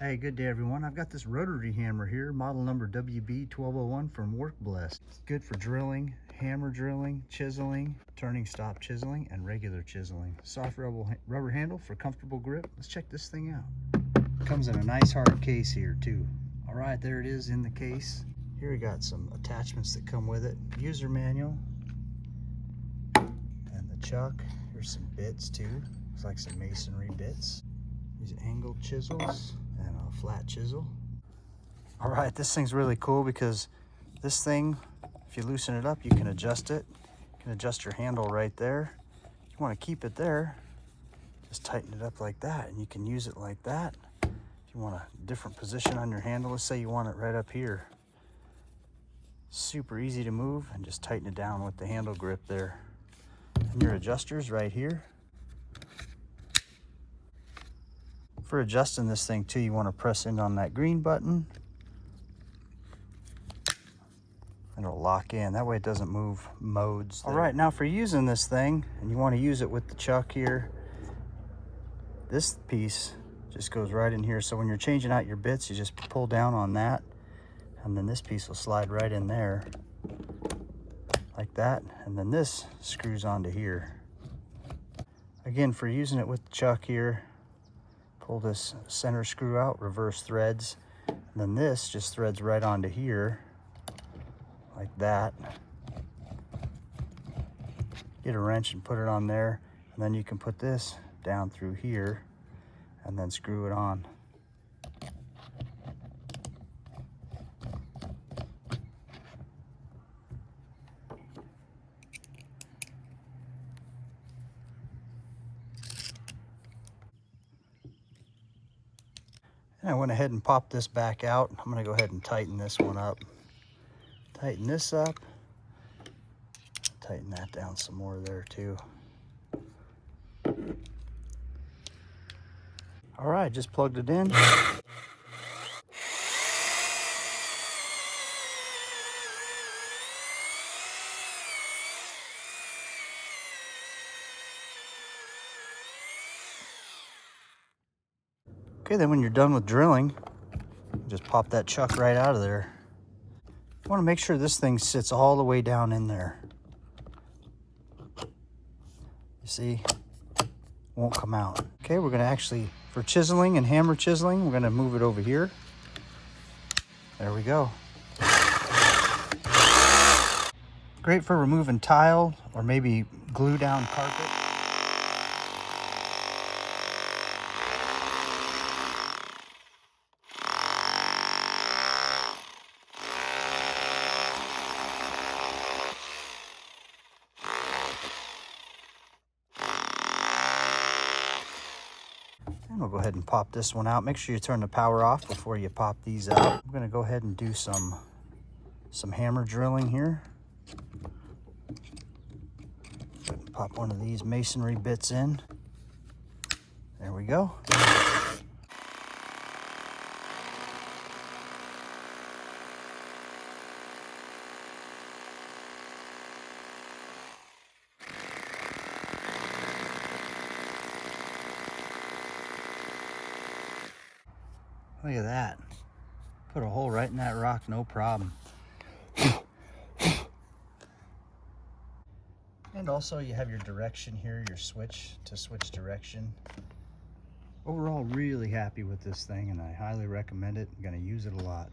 Hey, good day everyone. I've got this rotary hammer here, model number WB1201 from WorkBlessed. It's good for drilling, hammer drilling, chiseling, turning stop chiseling, and regular chiseling. Soft rubber handle for comfortable grip. Let's check this thing out. Comes in a nice hard case here too. All right, there it is in the case. Here we got some attachments that come with it. User manual and the chuck. Here's some bits too. Looks like some masonry bits. These angled chisels and a flat chisel. All right, this thing's really cool because this thing, if you loosen it up, you can adjust it. You can adjust your handle right there. If you want to keep it there, just tighten it up like that, and you can use it like that. If you want a different position on your handle, let's say you want it right up here. Super easy to move, and just tighten it down with the handle grip there. And your adjuster's right here. For adjusting this thing too, you want to press in on that green button and it'll lock in. That way it doesn't move modes there. All right, now for using this thing, and you want to use it with the chuck here, this piece just goes right in here. So when you're changing out your bits, you just pull down on that, and then this piece will slide right in there like that, and then this screws onto here. Again, for using it with the chuck here, pull this center screw out, reverse threads, and then this just threads right onto here like that. Get a wrench and put it on there, and then you can put this down through here and then screw it on. And I went ahead and popped this back out. I'm going to go ahead and tighten this one up. Tighten this up. Tighten that down some more there too. All right, just plugged it in. Okay, then when you're done with drilling, just pop that chuck right out of there. You want to make sure this thing sits all the way down in there. You see, won't come out. Okay, we're going to actually, for chiseling and hammer chiseling, we're going to move it over here. There we go. Great for removing tile or maybe glue down carpet. And we'll go ahead and pop this one out. Make sure you turn the power off before you pop these out. I'm gonna go ahead and do some hammer drilling here. Pop one of these masonry bits in. There we go. Look at that. Put a hole right in that rock, no problem. And also you have your direction here, your switch to switch direction. Overall, really happy with this thing, and I highly recommend it. I'm gonna use it a lot.